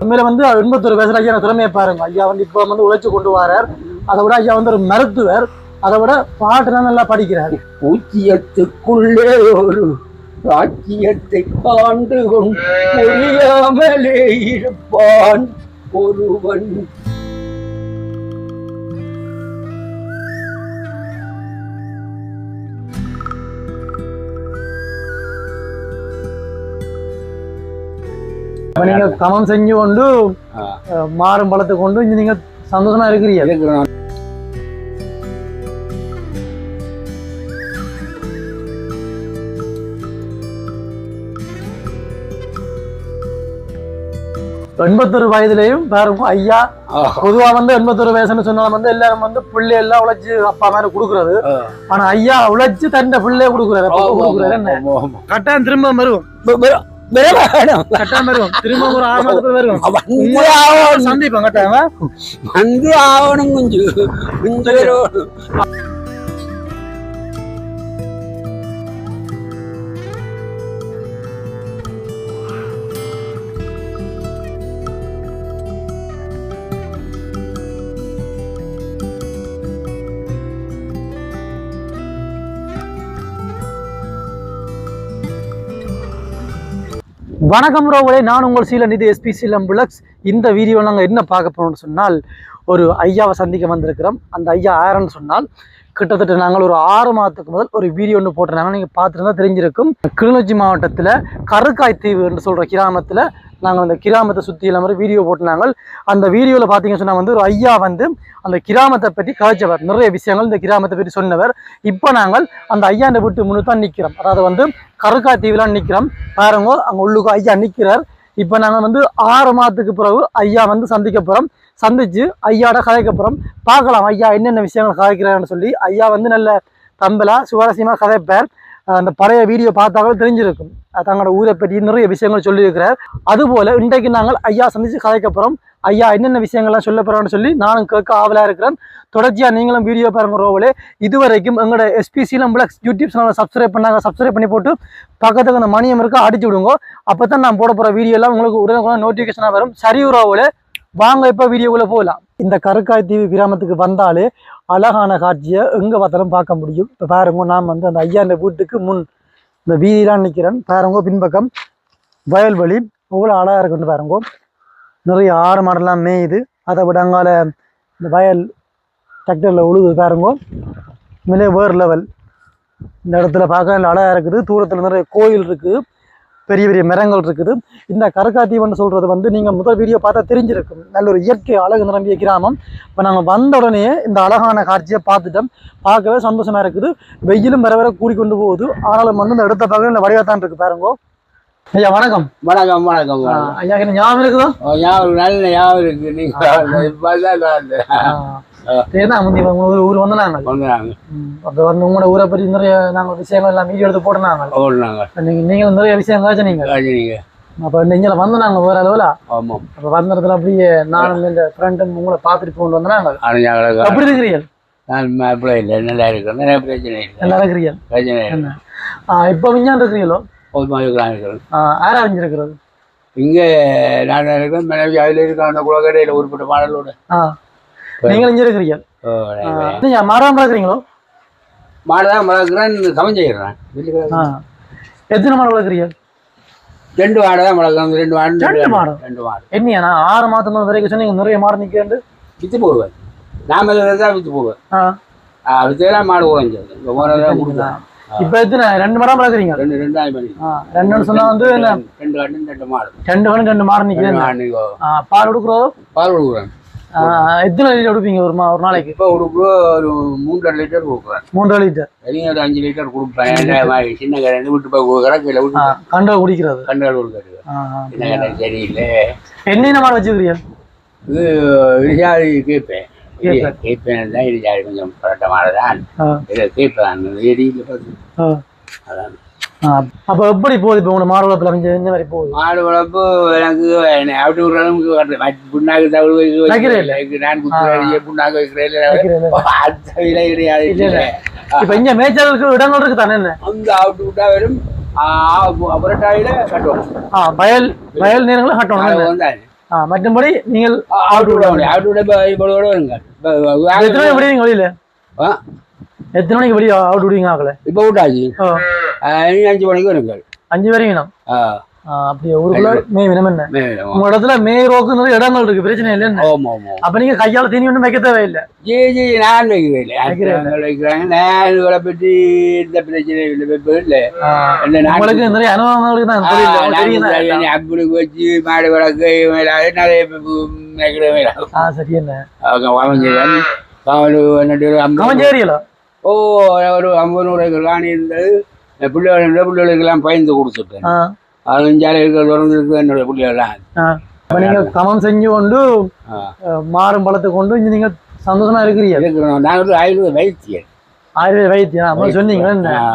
உண்மையில வந்து 81 வயசுல ஐயா திறமையை பாருங்க. ஐயா வந்து இப்போ வந்து உழைச்சு கொண்டு வரார். அதை விட ஐயா வந்து ஒரு மருத்துவர். அதை விட பாட்டுலாம் நல்லா படிக்கிறார். பூச்சியத்துக்குள்ளே ஒரு ராஜ்யத்தை காண்டு புரியாமலே இருப்பான் ஒருவன். நீங்க கமம் செஞ்சு கொண்டு மாறும் பழத்தை கொண்டு இங்க நீங்க சந்தோஷமா இருக்கிறீங்க. எண்பத்தொரு வயதுலயும் பாருங்க ஐயா பொதுவா வந்து 81 வயசுன்னு சொன்னாலும் வந்து எல்லாரும் வந்து பிள்ளை எல்லாம் உழைச்சு அப்பா மாதிரி கொடுக்குறது. ஆனா ஐயா உழைச்சு தன் பிள்ளைய கொடுக்குறாரு. என்ன கட்டாயம் திரும்ப வருவோம், கட்டாயம் வருவோம், திரும்ப ஒரு 6 மாதத்துல வருவோம், சந்திப்போம் கட்டாயம் வந்து ஆவணும். கொஞ்சம் வணக்கம் ரோவலே, நான் உங்கள் சீலன், இது எஸ்பி சீலம் விளாக்ஸ். இந்த வீடியோவில் நாங்கள் என்ன பார்க்க போகிறோம்னு சொன்னால், ஒரு ஐயாவை சந்திக்க வந்திருக்கிறோம். அந்த ஐயா யாருன்னு சொன்னால், கிட்டத்தட்ட நாங்கள் ஒரு 6 மாதத்துக்கு முதல் ஒரு வீடியோ ஒன்று போட்டிருந்தாங்க. நீங்கள் பார்த்துருந்தா தெரிஞ்சிருக்கும். கிளிநொச்சி மாவட்டத்தில் கருக்காய் தீவு என்று சொல்கிற கிராமத்தில் நாங்கள் அந்த கிராமத்தை சுற்றி எல்லாம் மாதிரி வீடியோ போட்டிருந்தாங்க. அந்த வீடியோவில் பார்த்தீங்கன்னு சொன்னால் வந்து ஒரு ஐயா வந்து அந்த கிராமத்தை பற்றி கதைச்சவர், நிறைய விஷயங்கள் இந்த கிராமத்தை பற்றி சொன்னவர். இப்போ நாங்கள் அந்த ஐயாண்ட வீட்டு முன்னு தான் நிற்கிறோம். அதாவது வந்து கருக்காய் தீவுலாம் நிற்கிறோம். பாருங்க, அங்கே உள்ளுக்கு ஐயா நிற்கிறார். இப்போ நாங்கள் வந்து 6 மாதத்துக்கு பிறகு ஐயா வந்து சந்திக்க போகிறோம். சந்திச்சு ஐயாவோட கதைக்க போகிறோம். பார்க்கலாம் ஐயா என்னென்ன விஷயங்கள் கதைக்கிறாருன்னு சொல்லி. ஐயா வந்து நல்ல தம்பலா சுவாரஸ்யமாக கதைப்பார். அந்த பழைய வீடியோ பார்த்தாலும் தெரிஞ்சிருக்கும். தங்களோட ஊரை பற்றி நிறைய விஷயங்கள் சொல்லியிருக்கிறார். அதுபோல் இன்றைக்கு நாங்கள் ஐயா சந்தித்து கதைக்க போகிறோம். ஐயா என்னென்ன விஷயங்கள்லாம் சொல்ல போகிறோன்னு சொல்லி நானும் கேட்க ஆவலாக இருக்கிறேன். தொடர்ச்சியாக நீங்களும் வீடியோ பாருங்க ரோவலே. இதுவரைக்கும் எங்களோட எஸ்பி சீலம் விளாக்ஸ் யூடியூப் சேனலை சப்ஸ்கிரைப் பண்ணாங்க. சப்ஸ்கிரைப் பண்ணி போட்டு பக்கத்துக்கு அந்த மணியம் இருக்கா அடிச்சு விடுங்க. அப்போ தான் நான் போட போகிற வீடியோ எல்லாம் உங்களுக்கு உடனே நோட்டிஃபிகேஷனாக வரும். சரி ரோவலே, வாங்க இப்போ வீடியோக்குள்ளே போகலாம். இந்த கருக்காய் தீவு கிராமத்துக்கு வந்தாலே அழகான காட்சியை எங்கே பார்த்தாலும் பார்க்க முடியும். இப்போ பாருங்க, நான் வந்து அந்த ஐயாண்ட வீட்டுக்கு முன் இந்த வீதியெலாம் நிற்கிறேன். பாருங்க, பின்பக்கம் வயல்வெளி எவ்வளோ அழகாக இருக்குன்னு பாருங்க. நிறைய ஆடு மாடெல்லாம் மேயுது. அதை விட அங்கால இந்த வயல் டிராக்டரில் உழுது பாருங்க. மிலே வேறு லெவல். இந்த இடத்துல பார்க்க அழகாக இருக்குது. தூரத்தில் நிறைய கோயில் இருக்குது, பெரிய பெரிய மரங்கள் இருக்குது. இந்த கருக்காத்தீவுன்னு சொல்கிறது வந்து நீங்கள் முதல் வீடியோ பார்த்தா தெரிஞ்சிருக்கும். நல்ல ஒரு இயற்கை அழகு நிரம்பிய கிராமம். இப்போ நாங்கள் வந்த உடனே இந்த அழகான காட்சியை பார்த்துட்டோம். பார்க்கவே சந்தோஷமாக இருக்குது. வெயிலும் வர வர கூடிக்கொண்டு போகுது. ஆனாலும் வந்து இந்த இடத்த பார்க்க இந்த வடிவாத்தான் இருக்குது பாருங்க. ஐயா வணக்கம். வணக்கம் வணக்கம். ஐயா என்ன ஞாபகம் இருக்குதா? ஞாபகம், நல்ல ஞாபகம் இருக்கு. நீங்கள் ஊர் வந்து நாங்கள் அப்போ வந்து உங்களோட ஊரை பற்றி நிறைய நாங்கள் விஷயங்கள் எல்லாம் வீடியோ எடுத்து போட்டுனாங்க. நீங்கள் நிறைய விஷயம் காய்ச்சினீங்க. அப்போ இங்கே வந்து நாங்கள் வேற அளவில் அப்போ வந்த இடத்துல அப்படியே நானும் இந்த ஃப்ரெண்டும் உங்களை பார்த்துட்டு கொண்டு வந்து நாங்கள் அப்படி இருக்கிறீர்கள். நல்லா இருக்கிறேன். நல்லா இருக்கிறீர்கள். இப்போ விஞ்ஞான் இருக்கிறீங்களோ? யாரா அறிஞ்சிருக்கிறது இங்கே நான் இருக்கிறேன். மனைவி அதில் இருக்கிற அந்த குளக்கடையில் உருப்பட்ட மாடலோட நீங்கள் இங்கே இருக்கிறீங்க. நீங்க மாறாம வளர்க்குறீங்களோ? மாடுதான் வளர்க்குறேன், சமம் செய்கிறேன். எத்தனை மாடு வளர்க்குறீங்க? 2 மாடு தான் வளர்க்குறேன். 2 மாடு. 2 மாடு. என்னையா 6 மாதம் வரைக்கும் சொன்னீங்க நிறைய மாடு நிற்கிறது. வித்து போடுவேன். நாம தான் வித்து போடுவேன். வித்துலாம் மாடு குறைஞ்சது. இப்ப எத்தனை 2 மாடா வளர்க்குறீங்க? 2 சொன்னா வந்து 2 மாடு. 2 மாடு நிற்கிறது. பால் கொடுக்குறோம்? பால் கொடுக்குறேன். எத்தனை லிட்டர் கொடுப்பீங்க ஒரு நாளைக்கு? இப்போ ஒரு 3 லிட்டர் கொடுக்குறேன். 3 லிட்டர். ஒரு 5 லிட்டர் கொடுப்பேன். சின்ன கரண்டு விட்டு போய் கொடுக்குறேன். கீழே விட்டு கண்டல் குடிக்கிறது. கண்டல் கொடுக்குறது. சின்ன கரண்டு சரியில்லை. என்னென்ன மாடு வச்சுக்கிறீங்க? இது இடிஜாதி கேட்பேன். கேட்பேன் தான் இடிஜாதி கொஞ்சம் பரட்ட மாடு தான். கேட்பேன் எடியில் பார்த்து அதான். அப்போ எப்படி போகுது இப்போ உங்களோட மாடு வளர்ப்பு அமைஞ்சு என்ன மாதிரி போகுது? மாடு வளர்ப்பு எனக்கு அப்படி ஒரு அளவுக்கு வரல. புண்ணாக்கு தவிர நான் குத்துறேன், புண்ணாக்கு வைக்கிறேன் கிடையாது. இப்போ இங்கே மேய்ச்சலுக்கு இடங்கள் இருக்கு தானே? என்ன அந்த அவுட்டு விட்டா வரும். புரட்டாயில கட்டுவோம். வயல் நேரங்களும் கட்டணும். மற்றபடி நீங்கள் அவுட் விட முடியும். அவுட் விட இப்போ வருங்க. எத்தனை மணிக்கு விடுவீங்க வெளியில? எத்தனை மணிக்கு வெளியே அவுட் விடுவீங்க ஆகல? இப்போ விட்டாச்சு. 5 மணிக்கு வருங்க. 5 வரைக்கும். அப்படியே ஊருக்குள்ள மேய்வினம் என்ன உங்க இடத்துல மேய்ரோக்கு இடங்கள் இருக்கு, பிரச்சனை இல்லைன்னு. அப்ப நீங்க கையால தீனி ஒன்றும் வைக்க தேவையில்லை. நான் வைக்கிறேன். நான் பற்றி இந்த பிரச்சனை இல்லை. உங்களுக்கு நிறைய அனுபவங்களுக்கு தான் அப்படி வச்சு மாடு வளர்க்க நிறைய சரி என்ன ஓ ஒரு 50 ஏக்கர் காணி இருந்தது. பிள்ளைகளுக்கெல்லாம் பயந்து கொடுத்துட்டேன். அதுஞ்சால இருக்கிற தொடர்ந்து இருக்கு என்னோட பிள்ளைகள்லாம். நீங்க கமம் செஞ்சு கொண்டு மாறும் பழத்தை கொண்டு இங்க நீங்க சந்தோஷமா இருக்கிறீங்க. நான் ஒரு ஆயுர்வேத வைத்தியர். ஆயுர்வேத வைத்தியம் சொன்னீங்க.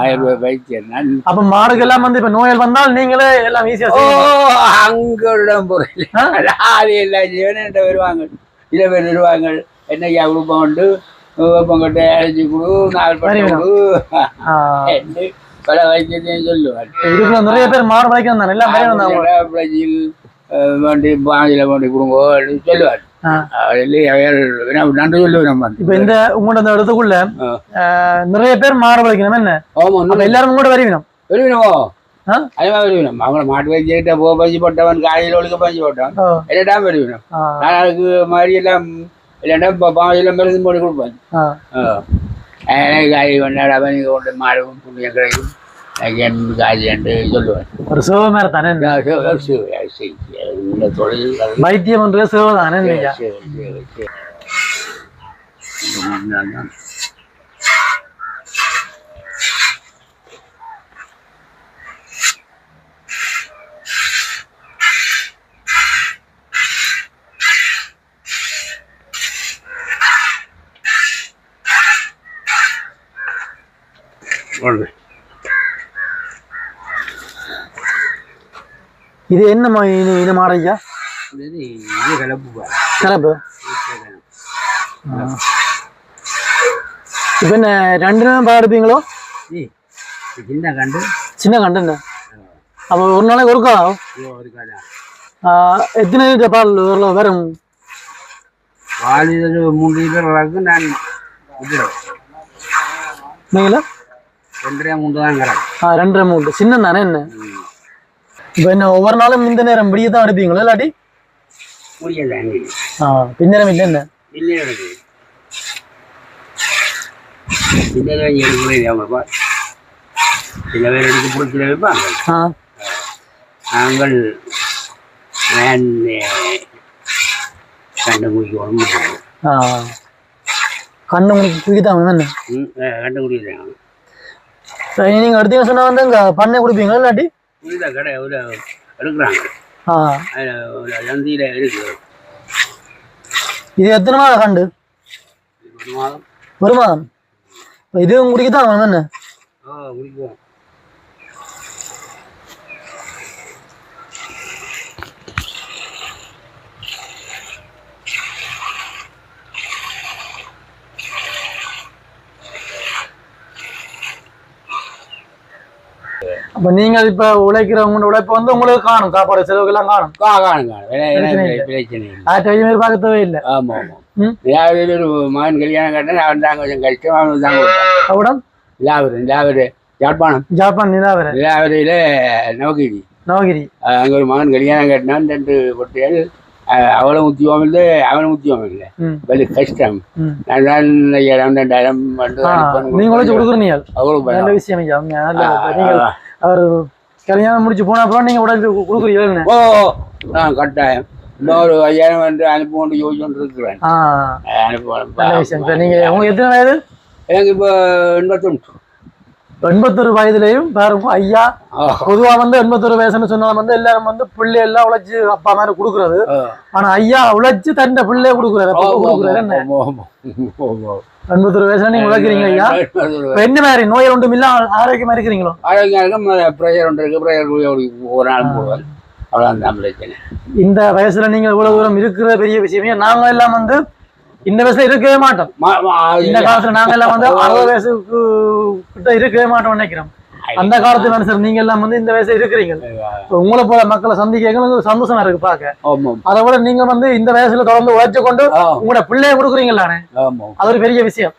ஆயுர்வேத வைத்தியர் நான். அப்ப மாடுக்கு எல்லாம் வந்து இப்ப நோயல் வந்தால் நீங்களே எல்லாம் ஈஸியா அங்கிடம் பொருள் அது எல்லாம் ஜீவன வருவாங்க. சில பேர் வருவாங்க, என்னையா குடும்பம் உண்டு வெப்பங்கட்ட அழைச்சி கொடு, 4 பட்டு கொடு, பல வைத்தியத்தையும் சொல்லுவார். நிறைய பேர் மாடு வைக்க வண்டி பாஞ்சில வண்டி கொடுங்க சொல்லுவார். நன்றி சொல்லுவேன். இப்ப இந்த உங்களோட இடத்துக்குள்ள நிறைய பேர் மாடு வளைக்கணும் என்ன? எல்லாரும் கூட வருவினோம் வருவினமோ அதே மாதிரி வருவினோம். அவங்கள மாட்டு வைத்தியிட்ட போ பஞ்சு போட்டவன் காலையில் ஒழுக்க பஞ்சு போட்டான் எல்லாட்டாம் வருவினோம். நான் அதுக்கு மாதிரி எல்லாம் இல்லைன்னா பாஞ்சில மருந்து போட்டு கொடுப்பேன். காய் கொண்டாட நீங்க கொண்டு மாடும் புண்ணியம் கிடைக்கும் காய் என்று சொல்லுவேன். ஒரு சிவமே தானே தொழில் வைத்தியம் ஒன்று சிவதானே. இது என்ன இது மாடையா? கலப்பு. இப்ப என்ன 2 நாள் பாடுப்பீங்களோ? சின்ன கண்டு. அப்ப ஒரு நாளைக்கு ஒருக்கா எத்தனை லிட்டர் பால் வரும்? 3 லிட்டர் நான் நீங்களா 2.5 தான் கரெக்ட். 2.5 சின்ன தானே என்ன? இப்ப என்ன ஒவ்வொரு நாளும் இந்த நேரம் விடிய தான் அடிப்பீங்களா இல்லாட்டி பின்னரம் இல்லை என்ன? சில பேர் எடுத்து பிடிச்சிட வைப்பாங்க. நாங்கள் கண்டு குடிக்கணும். கண்ணு முடிக்கு குடிதான் என்ன? கண்டு குடிக்கிறாங்க. நீங்க அடுத்த சொன்னா வந்து இங்க பண்ணை குடிப்பீங்களா இல்லாட்டி கடை எடுக்கிறாங்க. சந்தியில இருக்கு. இது எத்தனை மாதம் கண்டு? 1 மாதம். இதுவும் குடிக்கத்தான் என்ன? குடிக்குவோம். அப்ப நீங்க இப்ப உழைக்கிறவங்க உழைப்பு வந்து உங்களுக்கு காணும், சாப்பாடு செலவுக்கு எல்லாம் காணும். பார்க்க தேவையில்லை. ஆமா ஆமா. ஒரு மகன் கல்யாணம் கட்டினா அவன் தான் கொஞ்சம் கஷ்டம். அவன் தான் அவடம் யாழ்ப்பாணம் நிலாவரையில நவகிரி அங்க ஒரு மகன் கல்யாணம் கட்டினான். 2 பொட்டியால் அவளும் உத்தியோகம் இல்லை, அவனும் உத்தியோகம் இல்லை. வெளி கஷ்டம். நான் தான் 2000 நீங்க உழைச்சு கொடுக்குறீங்க. நல்ல விஷயம். அவர் கல்யாணம் முடிச்சு போன அப்புறம் நீங்க உடனே கொடுக்குறீங்க. கட்டாயம் இன்னொரு 5000 வந்து அனுப்பி யோசிச்சு இருக்கிறேன். நீங்க உங்க எத்தனை வயது? எனக்கு இப்போ 81 வயதுலயும் பாருங்க ஐயா. பொதுவா வந்து 81 வயசுன்னு சொன்னாலும் வந்து எல்லாரும் வந்து பிள்ளை எல்லாம் உழைச்சு அப்பா மாதிரி கொடுக்குறது. ஆனா ஐயா உழைச்சு தண்ட பிள்ளைய கொடுக்குறாரு. 81 வயசுல நீங்க உழைக்கிறீங்க ஐயா. என்ன மாதிரி நோய் ஒன்றும் இல்ல, ஆரோக்கியமா இருக்கிறீங்களோ? ஆரோக்கியம் பிரஷர் ஒன்று இருக்கு. பிரஷர் ஒரு நாள் போடுவார். அவ்வளவுதான் பிரச்சனை. இந்த வயசுல நீங்க இவ்வளவு தூரம் இருக்கிற பெரிய விஷயமே. நாங்க எல்லாம் வந்து இந்த வயசுல இருக்கவே மாட்டோம். இந்த காலத்துல நாங்க எல்லாம் வந்து 60 வயசுக்கு கிட்ட இருக்கவே மாட்டோம் நினைக்கிறோம். அந்த காலத்து மனுஷர் நீங்க எல்லாம் வந்து இந்த வயசுல இருக்கிறீங்க. உங்களை போல மக்களை சந்திக்க சந்தோஷமா இருக்கு பாக்க. அதை விட நீங்க வந்து இந்த வயசுல தொடர்ந்து உழைச்சு கொண்டு உங்களோட பிள்ளைய கொடுக்குறீங்களானே, அது ஒரு பெரிய விஷயம்.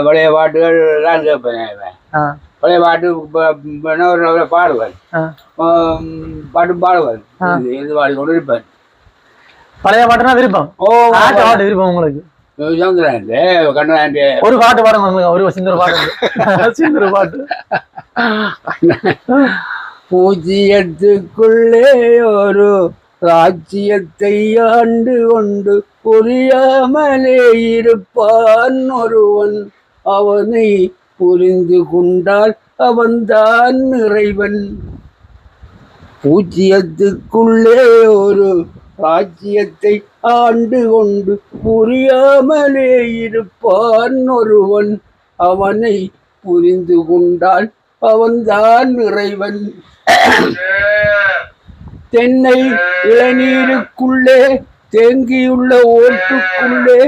பழைய பாட்டுகள் எல்லாம் கேட்பேன். பழைய பாட்டு பாடுவார், பாட்டு பாடுவார், இது பாடி கொண்டு இருப்பார். பழைய பாட்டுனா விருப்பம்? பாட்டு விருப்பம் உங்களுக்கு? ஒரு பாட்டு பாடுங்க, ஒரு சிந்தர பாட்டு. சிந்தர பாட்டு. பூஜ்ஜியத்துக்குள்ளே ஒரு ராஜ்யத்தை ஆண்டு கொண்டு புரியாமலே இருப்பான் ஒருவன், அவனை புரிந்து கொண்டால் அவன்தான் இறைவன். பூஜ்ஜியத்துக்குள்ளே ஒரு ராஜ்யத்தை ஆண்டு கொண்டு புரியாமலே இருப்பான் ஒருவன், அவனை புரிந்து கொண்டால் அவன்தான் இறைவன். தென்னை இளநீருக்குள்ளே தேங்கியுள்ள ஓட்டுக்குள்ளே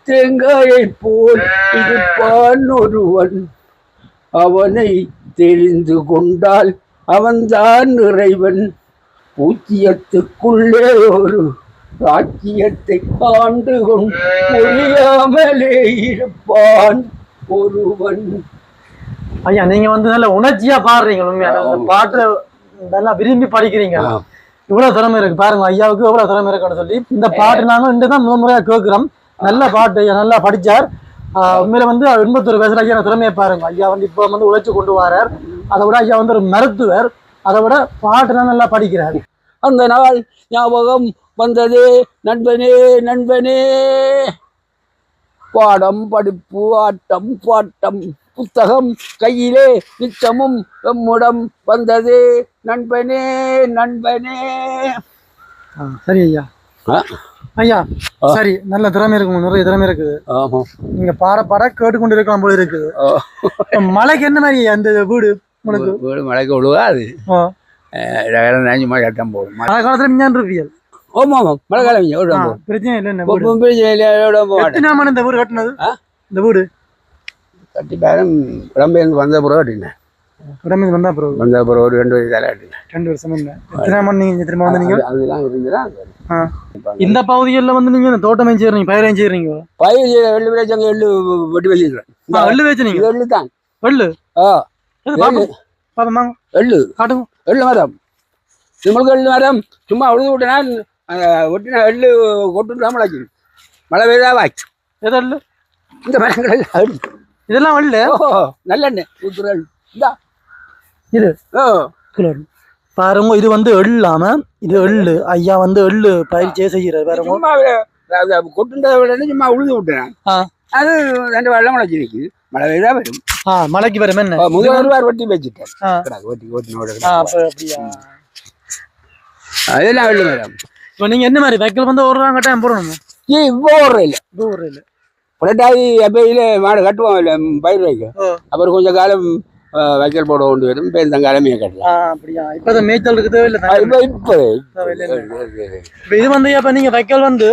தேங்காயை போல் இருப்பான் ஒருவன், அவனை தெரிந்து கொண்டால் அவன்தான் இறைவன். பூஜ்ஜியத்துக்குள்ளே ஒரு ராஜ்யத்தை ஆண்டு கொண்டு புரியாமலே இருப்பான் ஒருவன். ஐயா, நீங்க வந்து நல்ல உணர்ச்சியா பாடுறீங்க. உண்மையான பாட்டு நல்லா விரும்பி படிக்கிறீங்க. இவ்வளவு திறமை இருக்கு பாருங்க ஐயாவுக்கு, எவ்வளவு திறமை இருக்குன்னு சொல்லி. இந்த பாட்டு நாங்க இன்றுதான் முதல் முறையா கேட்கிறோம். நல்ல பாட்டு ஐயா, நல்லா படிச்சார். உண்மையில வந்து 81 வயசுல ஐயா திறமையை பாருங்க. ஐயா வந்து இப்ப வந்து உழைச்சு கொண்டு வரார். அதை விட ஐயா வந்து ஒரு மருத்துவர். அதை விட பாட்டுலாம் நல்லா படிக்கிறார். அந்த நாள் ஞாபகம் வந்ததே நண்பனே நண்பனே, பாடம் படிப்பு ஆட்டம் பாட்டம் புத்தகம் கையிலே நிச்சமும் எம்முடம் வந்ததே நண்பனே நண்பனே. சரி ஐயா. ஐயா சரி, நல்ல திறமை இருக்கு, நிறைய திறமை இருக்குது. நீங்க பாட பாட கேட்டுக்கொண்டு இருக்கலாம் போல இருக்குது. மழைக்கு என்ன மாதிரி அந்த வீடு உங்களுக்கு? வீடு மழைக்கு விழுவாது, மழைத்தான் போகும். மழை காலத்துல மிஞ்சான் இருப்பியல். ஆமா ஆமா, மழை காலம் பிரச்சனை இல்லை. இந்த வீடு கட்டினது, இந்த வீடு கட்டி பேரம் உடம்பேருந்து வந்த பிறகு கட்டினேன். உடம்பேந்து வந்த பிறகு ஒரு 2 வருஷம் தலை கட்டினேன். 2 வருஷம் இல்லை. எத்தனை மணி நீங்க திரும்ப வந்து நீங்க அதெல்லாம் இருந்துதான் இந்த பகுதிகளில் வந்து நீங்க தோட்டம் செய்யறீங்க, பயிர் செய்யறீங்க? பயிர் எள்ளு விளைச்சங்க, எள்ளு வெட்டி வச்சிருக்கேன். எள்ளு வச்சுனீங்க? எள்ளு தான். எள்ளு? பாப்பமாங்க எள்ளு காட்டுங்க. எள்ளு மரம், நம்மளுக்கு எள்ளு மரம் சும்மா உழுது விட்டனா ஒட்டினா எள்ளு கொட்டு தமிழாச்சு. மழை பெய்தா வாய்ச்சு. எது எள்ளு? இந்த மரங்கள் இதெல்லாம் எள்ளு. நல்லெண்ணெய் ஊத்துறல் இந்தா இது பாருங்க. இது வந்து எள்ளாம, இது எள்ளு. ஐயா வந்து எள்ளு பயிற்சியே செய்யறாரு பாருங்க. கொட்டுன்றத விட சும்மா உழுது விட்டேன். அது 2 வெள்ளம் முளைச்சி நிற்குது. மழை பெய்தா வரும். மழைக்கு வரும். என்ன முதல்வர் ஒட்டி வச்சுட்டேன். அதெல்லாம் வெள்ளு மேடம். இப்போ நீங்க என்ன மாதிரி வைக்கல் வந்து ஒரு நாள் கட்டாயம் போடணும்? இப்போ ஒரு இல்லை புரட்டாதி எப்பயில மாடு கட்டுவோம் இல்லை பயிர் வைக்க. அப்புறம் கொஞ்சம் காலம் வைக்கல் போட கொண்டு வரும். பேருந்தங்காலமே கட்டலாம். அப்படியா? இப்போ மேய்ச்சல் இருக்குது இல்லை? இப்போ இது வந்து இப்ப நீங்க வைக்கல் வந்து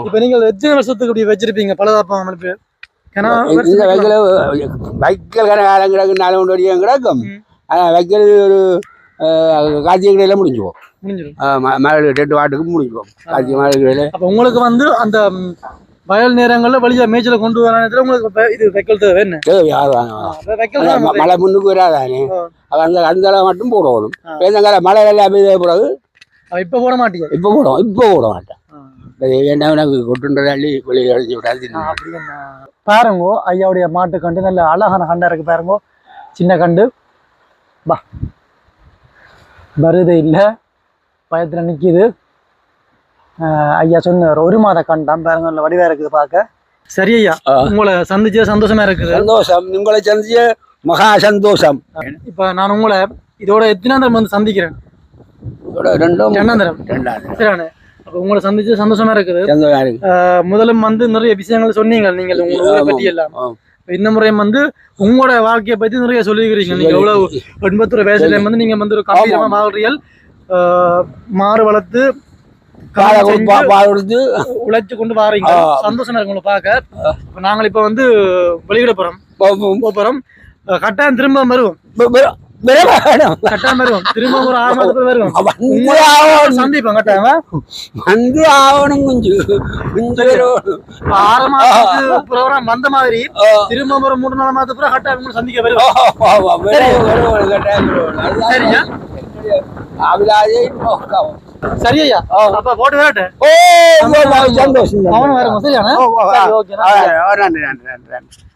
இப்ப நீங்க எத்தனை வருஷத்துக்கு இப்படி வச்சிருப்பீங்க பலதாப்பம் அமைப்பு? வைக்கல் காலம் கிடக்கு 4 கொண்டு வரைக்கும் கிடக்கும். வைக்கல் ஒரு கார்த்திகை கடையில முடிஞ்சுவோம். மழை 2 வாட்டுக்கு முடிஞ்சுவோம் கார்த்திகை மழை கடையில. அப்ப உங்களுக்கு வந்து அந்த வயல் நேரங்கள்ல வழியா மேய்ச்சல கொண்டு வர நேரத்துல உங்களுக்கு இது வைக்கல் தேவை. என்ன மழை முன்னுக்கு வராதானே, அந்த மட்டும் போடணும். பேருந்தங்கால மழை எல்லாம் பெய்த பிறகு இப்ப போட மாட்டீங்க? இப்ப போட மாட்டேன். எனக்கு கொட்டுன்றதாண்டி வெளியே அழிஞ்சு விடாது. பாருங்க ஐயாவுடைய மாட்டு கண்டு நல்ல அழகான கண்டா இருக்கு பாருங்க. சின்ன கண்டு பா வருது இல்ல, பயத்துல நிக்குது. ஐயா சொன்ன 1 மாத கண்டாம் பாருங்க, நல்ல வடிவா இருக்குது பார்க்க. சரி ஐயா, உங்களை சந்திச்ச சந்தோஷமா இருக்குது. சந்தோஷம், உங்களை சந்திச்ச மகா சந்தோஷம். இப்ப நான் உங்களை இதோட எத்தனாந்தரம் வந்து சந்திக்கிறேன்? 2ஆம். அப்ப உங்களை சந்திச்சு சந்தோஷமா இருக்குது. முதலும் வந்து நிறைய விஷயங்கள் சொன்னீங்க நீங்கள் உங்க ஊரை பத்தி எல்லாம். இந்த முறையும் வந்து உங்களோட வாழ்க்கையை பத்தி நிறைய சொல்லிக்கிறீங்க. நீங்க எவ்வளவு 81 வயசுல வந்து நீங்க வந்து ஒரு கம்பீரமா வாழ்றீர்கள். மாறு வளர்த்து உழைச்சு கொண்டு வாரீங்க. சந்தோஷமா இருக்கு உங்களை பார்க்க. நாங்கள் இப்ப வந்து வெளியிட போறோம். கட்டாயம் திரும்ப வருவோம். கட்டாயம் வருவோம். திரும்ப ஒரு 6 மாதத்துக்கு வருவோம். சந்திப்போம் கட்டாயம். வந்து ஆகணும் குஞ்சு 6 மாதத்துக்கு ப்ரோக்ராம் வந்த மாதிரி திரும்ப ஒரு 3-4 மாதத்துக்கு அப்புறம் கட்டாயம் சந்திக்க வருவோம். சரியா சரியா அப்ப போட்டு வரட்டேன். சந்தோஷம் அவனும் வருவோம். சரியாண்ணா. நன்றி நன்றி நன்றி.